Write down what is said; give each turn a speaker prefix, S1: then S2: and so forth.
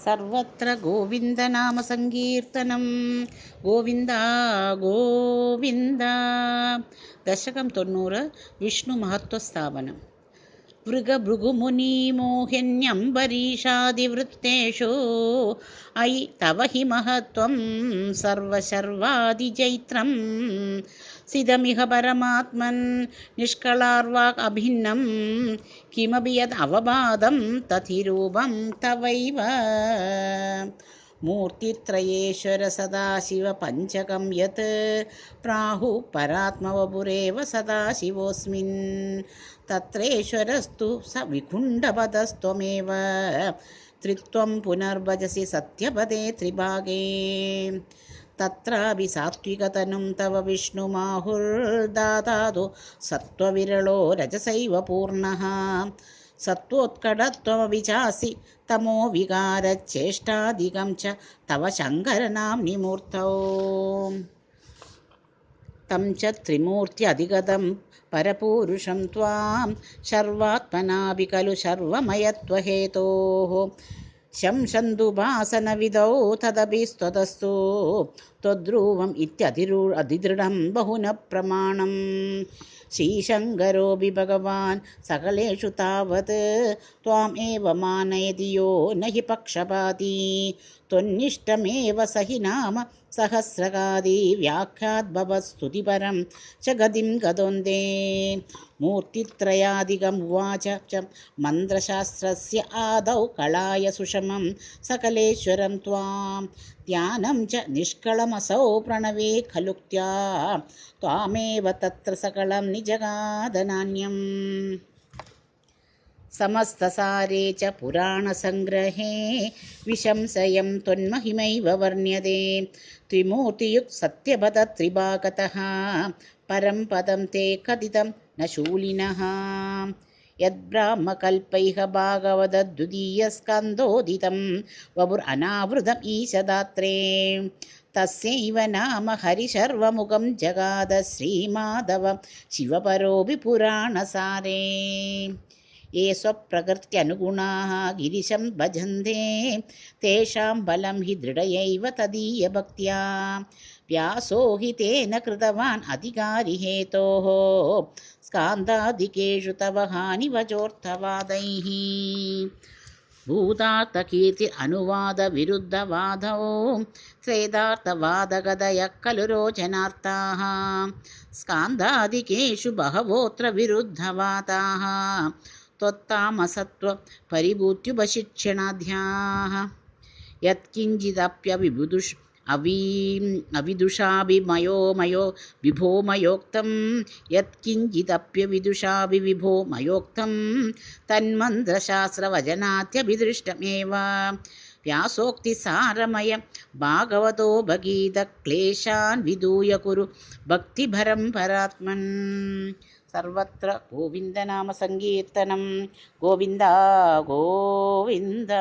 S1: सर्वत्र गोविन्दनामसङ्कीर्तनं गोविन्द गोविन्द। दशकं 90 विष्णुमहत्त्वस्थापनं। भृगभृगुमुनिमोहिन्यम्बरीषादिवृत्तेषु अयि तव हि महत्त्वं सर्वशर्वादिजैत्रं सिदमिह परमात्मन् निष्कलार्वाक् अभिन्नं किमपि यद् अवबाधं तथिरूपं तवैव मूर्तित्रयेश्वर सदाशिव पञ्चकं यत् प्राहुः परात्मवपुरेव सदाशिवोऽस्मिन् तत्रेश्वरस्तु स विकुण्ठपदस्त्वमेव त्रित्वं पुनर्भजसि सत्यपदे त्रिभागे तत्रापि सात्विकतनुं तव विष्णुमाहुर्दातादो सत्त्वविरलो रजसैव पूर्णः सत्त्वोत्कटत्वमपि चासि तमो विकारच्चेष्टादिकं च तव शङ्करनाम्नि मूर्तौ तं च त्रिमूर्त्यधिगतं परपूरुषं त्वां सर्वात्मनापि खलु सर्वमयत्वहेतोः शंसन्दुभासनविधौ तदपि स्ततस्तु त्वद्रूपम् इत्यधिदृढं बहुनः प्रमाणम् श्रीशङ्करोऽपि भगवान् सकलेषु तावत् त्वामेव मानयति यो न हि पक्षपाती त्वन्निष्टमेव स हि नाम सहस्रकादि व्याख्याद्भवस्तुतिपरं च गतिं गदोन्दे मूर्तित्रयादिकम् उवाच च मन्त्रशास्त्रस्य आदौ कलाय सुषमं सकलेश्वरं त्वां ध्यानं च निष्कळमसौ प्रणवे खलुक्त्या त्वामेव तत्र सकलं निजगादनान्यम् समस्तसारे च पुराणसङ्ग्रहे विशंसयं त्वन्महिमैव वर्ण्यते त्रिमूर्तियुक् सत्यपद त्रिभागतः परं पदं ते कथितं न शूलिनः यद्ब्राह्मकल्पैः भागवतद्वितीयस्कन्धोदितं वपुरनावृतम् ईशदात्रे तस्यैव नाम हरिशर्वमुखं जगाद श्रीमाधवं शिवपरोऽपि पुराणसारे ये स्वप्रकृत्यनुगुणाः गिरिशं भजन्ते तेषां बलं हि दृढयैव तदीयभक्त्या व्यासो हि तेन कृतवान् अधिकारिहेतोः स्कान्दादिकेषु तव हानिवचोऽर्थवादैः भूतार्थकीर्ति अनुवादविरुद्धवादौ त्रेधार्थवादगदयः खलु रोचनार्ताः स्कान्दादिकेषु बहवोऽत्र विरुद्धवादाः त्वत्तामसत्व परिभूत्युपशिक्षणाध्याः अविदुषाभिमयो विभो मयोक्तं यत्किञ्चिदप्यविदुषाभि विभो मयोक्तं तन्मन्त्रशास्त्रवचनात्यभिदृष्टमेव व्यासोक्तिसारमय भागवतो भगीतक्लेशान् विदूय कुरु भक्तिभरं परात्मन् सर्वत्र गोविन्दनामसङ्कीर्तनं गोविन्द गोविन्द।